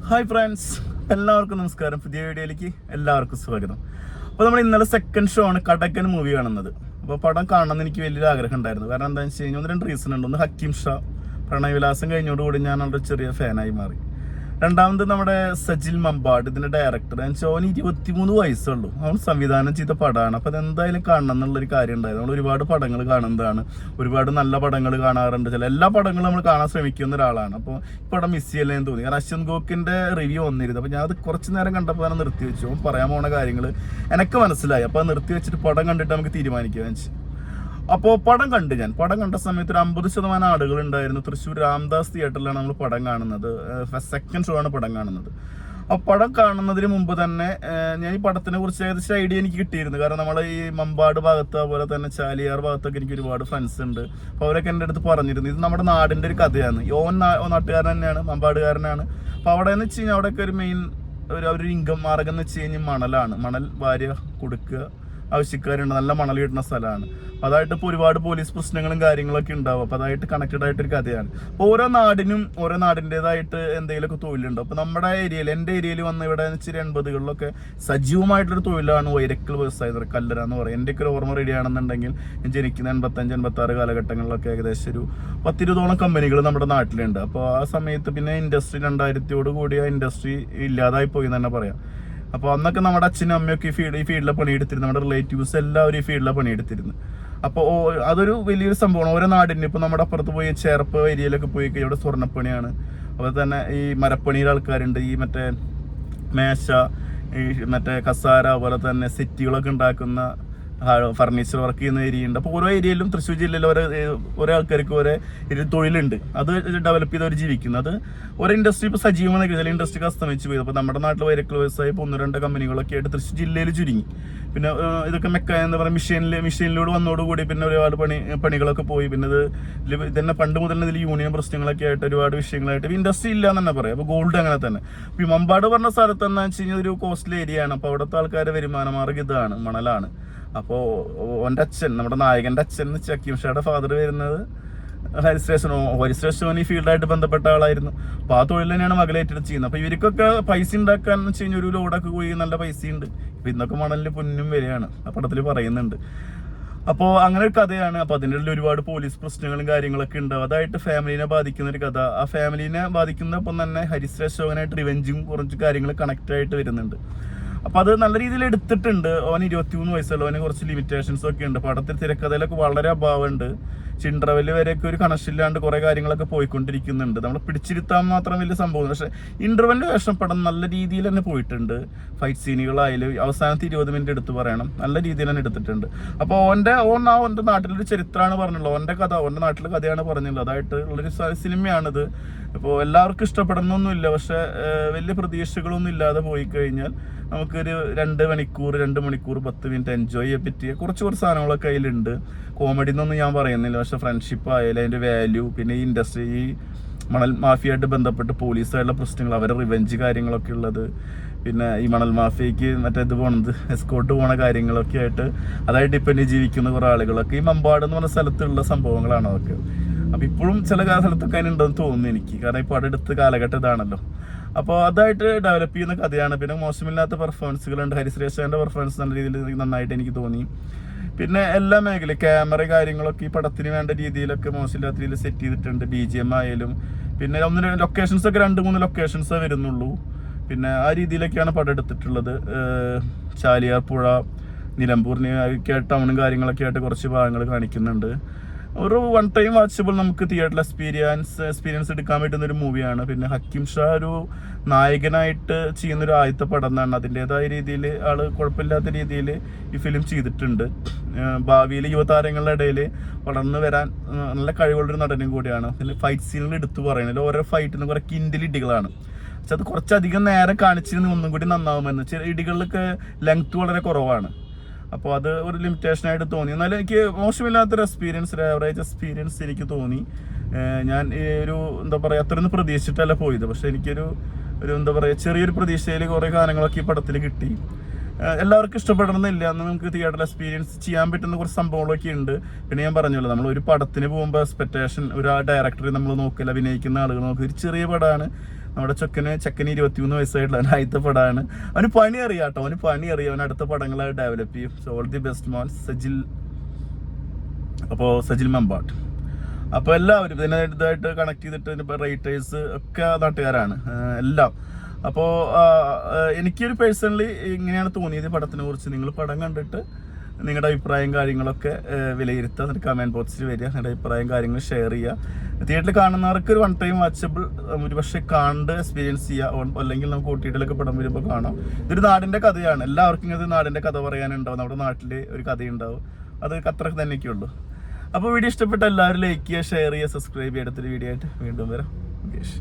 Hi friends, എല്ലാവർക്കും നമസ്കാരം. പുതിയ വീഡിയോയിലേക്ക് എല്ലാവർക്കും സ്വാഗതം. അപ്പോൾ നമ്മൾ ഇന്നലെ സെക്കൻഡ് ഷോ ആണ് കടക്കൻ മൂവി കാണുന്നത്. അപ്പോൾ പടം കാണണമെന്ന് എനിക്ക് വലിയൊരു ആഗ്രഹം ഉണ്ടായിരുന്നു. കാരണം എന്താണെന്ന് വെച്ച് കഴിഞ്ഞാൽ 1-2 റീസൺ ഉണ്ട്. ഒന്ന്, ഹക്കീം ഷാ പ്രണയവിലാസം കഴിഞ്ഞോടുകൂടി ഞാൻ വളരെ ചെറിയ ഫാനായി മാറി. രണ്ടാമത് നമ്മുടെ സജിൽ മമ്പാട്, ഇതിന്റെ ഡയറക്ടർ. അവന് 23 വയസ്സുള്ളൂ. അവൻ സംവിധാനം ചെയ്ത പടമാണ്. അപ്പോൾ അതെന്തായാലും കാണണം എന്നുള്ളൊരു കാര്യം ഉണ്ടായത്. നമ്മൾ ഒരുപാട് പടങ്ങൾ കാണുന്നതാണ്, ഒരുപാട് നല്ല പടങ്ങൾ കാണാറുണ്ട്. എല്ലാ പടങ്ങളും നമ്മൾ കാണാൻ ശ്രമിക്കുന്ന ഒരാളാണ്. അപ്പോൾ ഈ പടം മിസ് ചെയ്യല്ലേന്ന് തോന്നി. കാരണം അശ്വന്ത് ഗോക്കിന്റെ റിവ്യൂ വന്നിരുന്നു. അപ്പോൾ ഞാൻ അത് കുറച്ച് നേരം കണ്ടപ്പോൾ തന്നെ നിർത്തി വെച്ചു. അവൻ പറയാൻ പോണ കാര്യങ്ങൾ എനിക്ക് മനസ്സിലായി. അപ്പോൾ നിർത്തി വെച്ചിട്ട് പടം കണ്ടിട്ട് നമുക്ക് തീരുമാനിക്കുകയെന്ന് വെച്ചു. അപ്പോൾ പടം കണ്ട സമയത്ത് ഒരു 50% ആളുകൾ ഉണ്ടായിരുന്നു. തൃശ്ശൂർ രാംദാസ് തിയേറ്ററിലാണ് നമ്മൾ പടം കാണുന്നത്. സെക്കൻഡ് ഷോ ആണ് പടം കാണുന്നത്. അപ്പോൾ പടം കാണുന്നതിന് മുമ്പ് തന്നെ ഞാൻ ഈ പടത്തിനെ കുറിച്ച് ഏകദേശം ഐഡിയ എനിക്ക് കിട്ടിയിരുന്നു. കാരണം നമ്മൾ ഈ മമ്പാട് ഭാഗത്ത്, അതുപോലെ തന്നെ ചാലിയാർ ഭാഗത്തൊക്കെ എനിക്ക് ഒരുപാട് ഫ്രണ്ട്സ് ഉണ്ട്. അപ്പോൾ അവരൊക്കെ എൻ്റെ അടുത്ത് പറഞ്ഞിരുന്നു, ഇത് നമ്മുടെ നാടിൻ്റെ ഒരു കഥയാണ്. ഓൻ നാട്ടുകാരൻ തന്നെയാണ്, മമ്പാടുകാരനാണ്. അപ്പോൾ അവിടെ എന്ന് വെച്ച് കഴിഞ്ഞാൽ അവിടെയൊക്കെ ഒരു മെയിൻ ഒരു ഇൻകം മാർഗം എന്ന് വെച്ച് കഴിഞ്ഞാൽ മണലാണ്. മണൽ വാര്യ കൊടുക്കുക, ആവശ്യക്കാരുണ്ട്. നല്ല മണൽ കിട്ടുന്ന സ്ഥലമാണ്. അപ്പോൾ അതായിട്ട് ഇപ്പോൾ ഒരുപാട് പോലീസ് പ്രശ്നങ്ങളും കാര്യങ്ങളൊക്കെ ഉണ്ടാവും. അപ്പോൾ അതായിട്ട് കണക്റ്റഡ് ആയിട്ടൊരു കഥയാണ്. ഓരോ നാടിനും ഓരോ നാടിൻ്റെതായിട്ട് എന്തെങ്കിലുമൊക്കെ തൊഴിലുണ്ട്. അപ്പോൾ നമ്മുടെ ഏരിയയിൽ, എൻ്റെ ഏരിയയിൽ വന്ന ഇവിടെ വെച്ചാൽ 80കളിലൊക്കെ സജീവമായിട്ടൊരു തൊഴിലാണ് വൈരക്കൽ വ്യവസായം, കല്ലറ എന്ന് പറയും. എൻ്റെയൊക്കെ ഒരു ഓർമ്മ റെഡിയാണെന്നുണ്ടെങ്കിൽ ഞാൻ ജനിക്കുന്ന 85-86 കാലഘട്ടങ്ങളിലൊക്കെ ഏകദേശം ഒരു 10-20 കമ്പനികൾ നമ്മുടെ നാട്ടിലുണ്ട്. അപ്പോൾ ആ സമയത്ത് പിന്നെ ഇൻഡസ്ട്രി 2000 കൂടി ആ ഇൻഡസ്ട്രി ഇല്ലാതായി പോയി എന്ന് തന്നെ പറയാം. അപ്പോൾ അന്നൊക്കെ നമ്മുടെ അച്ഛനും അമ്മയൊക്കെ ഈ ഫീൽഡിലെ പണിയെടുത്തിരുന്നു. നമ്മുടെ റിലേറ്റീവ്സ് എല്ലാവരും ഈ ഫീൽഡിലെ പണിയെടുത്തിരുന്നു. അപ്പോൾ അതൊരു വലിയൊരു സംഭവമാണ്. ഓരോ നാടിന് ഇപ്പോൾ നമ്മുടെ അപ്പുറത്ത് പോയി ചേർപ്പ് ഏരിയയിലൊക്കെ പോയി കഴിഞ്ഞാൽ ഇവിടെ സ്വർണ്ണപ്പണിയാണ്. അതുപോലെ തന്നെ ഈ മരപ്പണിയുടെ ആൾക്കാരുണ്ട്. ഈ മറ്റേ മേശ, ഈ മറ്റേ കസാര, അതുപോലെ തന്നെ സെറ്റുകളൊക്കെ ഉണ്ടാക്കുന്ന ഫർണിച്ചർ വർക്ക് ചെയ്യുന്ന ഏരിയ ഉണ്ട്. അപ്പോൾ ഓരോ ഏരിയയിലും തൃശ്ശൂർ ജില്ലയിൽ ഓരോ ആൾക്കാർക്ക് ഓരോ തൊഴിലുണ്ട്. അത് ഡെവലപ്പ് ചെയ്തവർ ജീവിക്കുന്നത്. അത് ഓരോ ഇൻഡസ്ട്രി ഇപ്പോൾ സജീവമായി ചില ഇൻഡസ്ട്രിക്ക് അസ്തമിച്ച് പോയി. അപ്പോൾ നമ്മുടെ നാട്ടിൽ വൈരക്കൽ വ്യവസായം ഇപ്പോൾ 1-2 കമ്പനികളൊക്കെ ആയിട്ട് തൃശ്ശൂർ ജില്ലയിൽ ചുരുങ്ങി. പിന്നെ ഇതൊക്കെ എന്ന് പറയുക മെഷീനിലൂടെ വന്നതോടുകൂടി പിന്നെ ഒരുപാട് പണികളൊക്കെ പോയി. പിന്നെ ഇതന്നെ പണ്ട് മുതൽ ഇതിൽ യൂണിയൻ പ്രശ്നങ്ങളൊക്കെ ആയിട്ട് ഒരുപാട് വിഷയങ്ങളായിട്ട് ഇൻഡസ്ട്രി ഇല്ല എന്ന് തന്നെ പറയാം. അപ്പോൾ ഗോൾഡ് അങ്ങനെ തന്നെ. ഇപ്പോൾ ഈ മമ്പാട് പറഞ്ഞ സ്ഥലത്ത് എന്താണെന്ന് വെച്ച് കഴിഞ്ഞാൽ ഒരു കോസ്റ്റ്ലി ഏരിയ ആണ്. അപ്പോൾ അവിടുത്തെ ആൾക്കാരുടെ വരുമാന മാർഗ്ഗം ഇതാണ്, മണലാണ്. അപ്പോൾ എൻ്റെ അച്ഛൻ, നമ്മുടെ നായകൻ്റെ അച്ഛൻ ഹക്കീം ഷായുടെ ഫാദർ വരുന്നത് ഹരിശ്രേഷ്ഠൻ ഈ ഫീൽഡായിട്ട് ബന്ധപ്പെട്ട ആളായിരുന്നു. അപ്പോൾ ആ തൊഴിൽ തന്നെയാണ് മകളെ ഏറ്റെടുത്ത് ചെയ്യുന്നത്. അപ്പോൾ ഇവർക്കൊക്കെ പൈസ ഉണ്ടാക്കാൻ എന്ന് വെച്ച് കഴിഞ്ഞാൽ ഒരു ലോഡൊക്കെ പോയി നല്ല പൈസയുണ്ട്. ഇപ്പം ഇന്നൊക്കെ മണലിന് പൊന്നും വരെയാണ് ആ പടത്തിൽ പറയുന്നുണ്ട്. അപ്പോൾ അങ്ങനെ ഒരു കഥയാണ്. അപ്പോൾ അതിൻ്റെ ഉള്ളിൽ ഒരുപാട് പോലീസ് പ്രശ്നങ്ങളും കാര്യങ്ങളൊക്കെ ഉണ്ടാവും. അതായിട്ട് ഫാമിലിനെ ബാധിക്കുന്ന ഒരു കഥ. ആ ഫാമിലിനെ ബാധിക്കുന്നപ്പം തന്നെ ഹരിശ്രേഷ്ഠനായിട്ട് റിവെഞ്ചും കുറച്ച് കാര്യങ്ങൾ കണക്റ്റ് ആയിട്ട് വരുന്നുണ്ട്. അപ്പോൾ അത് നല്ല രീതിയിൽ എടുത്തിട്ടുണ്ട്. അവന് 23 വയസ്സുള്ള, അവന് കുറച്ച് ലിമിറ്റേഷൻസ് ഒക്കെ ഉണ്ട്. പടത്തിൽ തിരക്കഥയിലൊക്കെ വളരെ അഭാവമുണ്ട്. ഇൻ്റർവെല് വരെയൊക്കെ ഒരു കണക്ഷൻ ഇല്ലാണ്ട് കുറേ കാര്യങ്ങളൊക്കെ പോയിക്കൊണ്ടിരിക്കുന്നുണ്ട്. നമ്മൾ പിടിച്ചിരുത്താൻ മാത്രം വലിയ സംഭവം. പക്ഷേ ഇൻ്റർവെല്ലിന് ശേഷം പടം നല്ല രീതിയിൽ തന്നെ പോയിട്ടുണ്ട്. ഫൈറ്റ് സീനുകളായാലും അവസാനത്തെ 20 മിനിറ്റ് എടുത്ത് പറയണം, നല്ല രീതിയിൽ തന്നെ എടുത്തിട്ടുണ്ട്. അപ്പോൾ ഓൻ്റെ നാട്ടിലൊരു ചരിത്രമാണ് പറഞ്ഞുള്ളത്. ഓൻ്റെ നാട്ടിലെ കഥയാണ് പറഞ്ഞുള്ളത്. അതായിട്ട് ഉള്ളൊരു സിനിമയാണിത്. ഇപ്പോൾ എല്ലാവർക്കും ഇഷ്ടപ്പെടണമെന്നൊന്നുമില്ല. പക്ഷേ വലിയ പ്രതീക്ഷകളൊന്നും ഇല്ലാതെ പോയി കഴിഞ്ഞാൽ നമുക്കൊരു 2 മണിക്കൂർ 10 മിനിറ്റ് എൻജോയ് ചെയ്യാൻ പറ്റിയ കുറച്ച് സാധനങ്ങളൊക്കെ അതിലുണ്ട്. കോമഡി എന്നൊന്നും ഞാൻ പറയുന്നില്ല. പക്ഷേ ഫ്രണ്ട്ഷിപ്പ് ആയാലും അതിൻ്റെ വാല്യൂ, പിന്നെ ഈ ഇൻഡസ്ട്രി, ഈ മണൽ മാഫിയായിട്ട് ബന്ധപ്പെട്ട് പോലീസായിട്ടുള്ള പ്രശ്നങ്ങൾ, അവരുടെ റിവെഞ്ച് കാര്യങ്ങളൊക്കെ ഉള്ളത്, പിന്നെ ഈ മണൽ മാഫിയയ്ക്ക് ഇത് പോണത് എസ്കോട്ട് പോണ കാര്യങ്ങളൊക്കെ ആയിട്ട് അതായിട്ട് ഡിപ്പെൻഡ് ജീവിക്കുന്ന കുറേ ആളുകളൊക്കെ ഈ മമ്പാട് എന്ന് പറഞ്ഞ സ്ഥലത്തുള്ള സംഭവങ്ങളാണ് അതൊക്കെ. അപ്പോൾ ഇപ്പോഴും ചില സ്ഥലത്തൊക്കെ അതിനുണ്ടെന്ന് തോന്നുന്നു എനിക്ക്. കാരണം ഇപ്പോൾ അടുത്ത കാലഘട്ടം ഇതാണല്ലോ. അപ്പോൾ അതായിട്ട് ഡെവലപ്പ് ചെയ്യുന്ന കഥയാണ്. പിന്നെ മോശമില്ലാത്ത പെർഫോമൻസുകളുണ്ട്. ഹരിശ്രേഷ്ഠൻ്റെ പെർഫോമൻസ് നല്ല രീതിയിൽ നന്നായിട്ട് എനിക്ക് തോന്നി. പിന്നെ എല്ലാ മേഖലയും ക്യാമറ കാര്യങ്ങളൊക്കെ ഈ പടത്തിന് വേണ്ട രീതിയിലൊക്കെ മോശമില്ലാത്ത രീതിയിൽ സെറ്റ് ചെയ്തിട്ടുണ്ട്. BGM ആയാലും പിന്നെ 1-2 ലൊക്കേഷൻസ് ഒക്കെ 2-3 ലൊക്കേഷൻസേ വരുന്നുള്ളൂ. പിന്നെ ആ രീതിയിലൊക്കെയാണ് പടം എടുത്തിട്ടുള്ളത്. ചാലിയാർ പുഴ, നിലമ്പൂരിന് ടൗണും കാര്യങ്ങളൊക്കെ ആയിട്ട് കുറച്ച് ഭാഗങ്ങൾ കാണിക്കുന്നുണ്ട്. ഒരു 1 ടൈം വാച്ചബിൾ നമുക്ക് തിയേറ്ററിൽ എക്സ്പീരിയൻസ് എടുക്കാൻ പറ്റുന്ന ഒരു മൂവിയാണ്. പിന്നെ ഹക്കീം ഷാ ഒരു നായകനായിട്ട് ചെയ്യുന്നൊരു ആദ്യത്തെ പടം എന്നാണ്. അതിൻ്റെതായ രീതിയിൽ ആള് കുഴപ്പമില്ലാത്ത രീതിയിൽ ഈ ഫിലിം ചെയ്തിട്ടുണ്ട്. ഭാവിയിൽ യുവതാരങ്ങളുടെ ഇടയിൽ വളർന്നു വരാൻ നല്ല കഴിവുള്ളൊരു നടനും കൂടിയാണ്. പിന്നെ ഫൈറ്റ് സീനുകൾ എടുത്തു പറയുന്നത് ഓരോ ഫൈറ്റിന് കുറെ കിൻഡിലിടികളാണ്. പക്ഷെ അത് കുറച്ചധികം നേരം കാണിച്ചിരുന്ന ഒന്നും കൂടി നന്നാവുമെന്ന്. ചില ഇടികളിലൊക്കെ ലെങ്ത് വളരെ കുറവാണ്. അപ്പോൾ അത് ഒരു ലിമിറ്റേഷനായിട്ട് തോന്നി. എന്നാലും എനിക്ക് മോശമില്ലാത്തൊരു എക്സ്പീരിയൻസ്, ഒരു ആവറേജ് എക്സ്പീരിയൻസ് എനിക്ക് തോന്നി. ഞാൻ ഈ ഒരു അത്രയൊന്നും പ്രതീക്ഷിച്ചിട്ടല്ല പോയത്. പക്ഷെ എനിക്കൊരു ചെറിയൊരു പ്രതീക്ഷയിൽ കുറേ കാര്യങ്ങളൊക്കെ ഈ പടത്തിൽ കിട്ടി. എല്ലാവർക്കും ഇഷ്ടപ്പെടണമെന്നില്ല. അന്ന് നമുക്ക് തിയേറ്ററിൽ എക്സ്പീരിയൻസ് ചെയ്യാൻ പറ്റുന്ന കുറച്ച് സംഭവങ്ങളൊക്കെ ഉണ്ട്. പിന്നെ ഞാൻ പറഞ്ഞല്ലോ, നമ്മൾ ഒരു പടത്തിന് പോകുമ്പോൾ എക്സ്പെക്ടേഷൻ, ഒരു ഡയറക്ടറെ നമ്മൾ നോക്കില്ല, അഭിനയിക്കുന്ന ആളുകൾ നോക്കി ഒരു ചെറിയ പടമാണ്, നമ്മുടെ ചെക്കന് 23 വയസ്സായിട്ടുള്ള ആദ്യത്തെ പടമാണ്. അവന് പണി അറിയാം കേട്ടോ, അവൻ അടുത്ത പടങ്ങളെ ഡെവലപ്പ് ചെയ്യും. സോ ഓൾ ദി ബെസ്റ്റ് മോൻ സജിൽ. അപ്പോൾ സജിൽ മമ്പാട്ട്. അപ്പോൾ എല്ലാവരും ഇതായിട്ട് കണക്ട് ചെയ്തിട്ട് റൈറ്റേഴ്സ് ഒക്കെ നാട്ടുകാരാണ് എല്ലാം. അപ്പോൾ എനിക്കൊരു പേഴ്സണലി ഇങ്ങനെയാണ് തോന്നിയത് പടത്തിനെ കുറിച്ച്. നിങ്ങൾ പടം കണ്ടിട്ട് നിങ്ങളുടെ അഭിപ്രായം കാര്യങ്ങളൊക്കെ വിലയിരുത്തുക. എന്നിട്ട് കമൻറ്റ് ബോക്സിൽ വരിക, നിങ്ങളുടെ അഭിപ്രായം കാര്യങ്ങൾ ഷെയർ ചെയ്യുക. തിയേറ്ററിൽ കാണുന്നവർക്ക് ഒരു 1 ടൈം വാച്ചബിൾ, ഒരു പക്ഷേ കണ്ട് എക്സ്പീരിയൻസ് ചെയ്യുക. അല്ലെങ്കിൽ നമുക്ക് OTT പടം വരുമ്പോൾ കാണാം. ഇതൊരു നാടിൻ്റെ കഥയാണ്. എല്ലാവർക്കും ഇങ്ങനെ നാടിൻ്റെ കഥ പറയാനുണ്ടാവും. നമ്മുടെ നാട്ടിൽ ഒരു കഥയുണ്ടാവും. അത് അത്രയ്ക്ക് തന്നെയൊക്കെയുള്ളൂ. അപ്പോൾ വീഡിയോ ഇഷ്ടപ്പെട്ട എല്ലാവരും ലൈക്ക് ചെയ്യുക, ഷെയർ ചെയ്യുക, സബ്സ്ക്രൈബ് ചെയ്യുക. അടുത്തൊരു വീഡിയോ ആയിട്ട് വീണ്ടും വരാം. മുകേഷ്.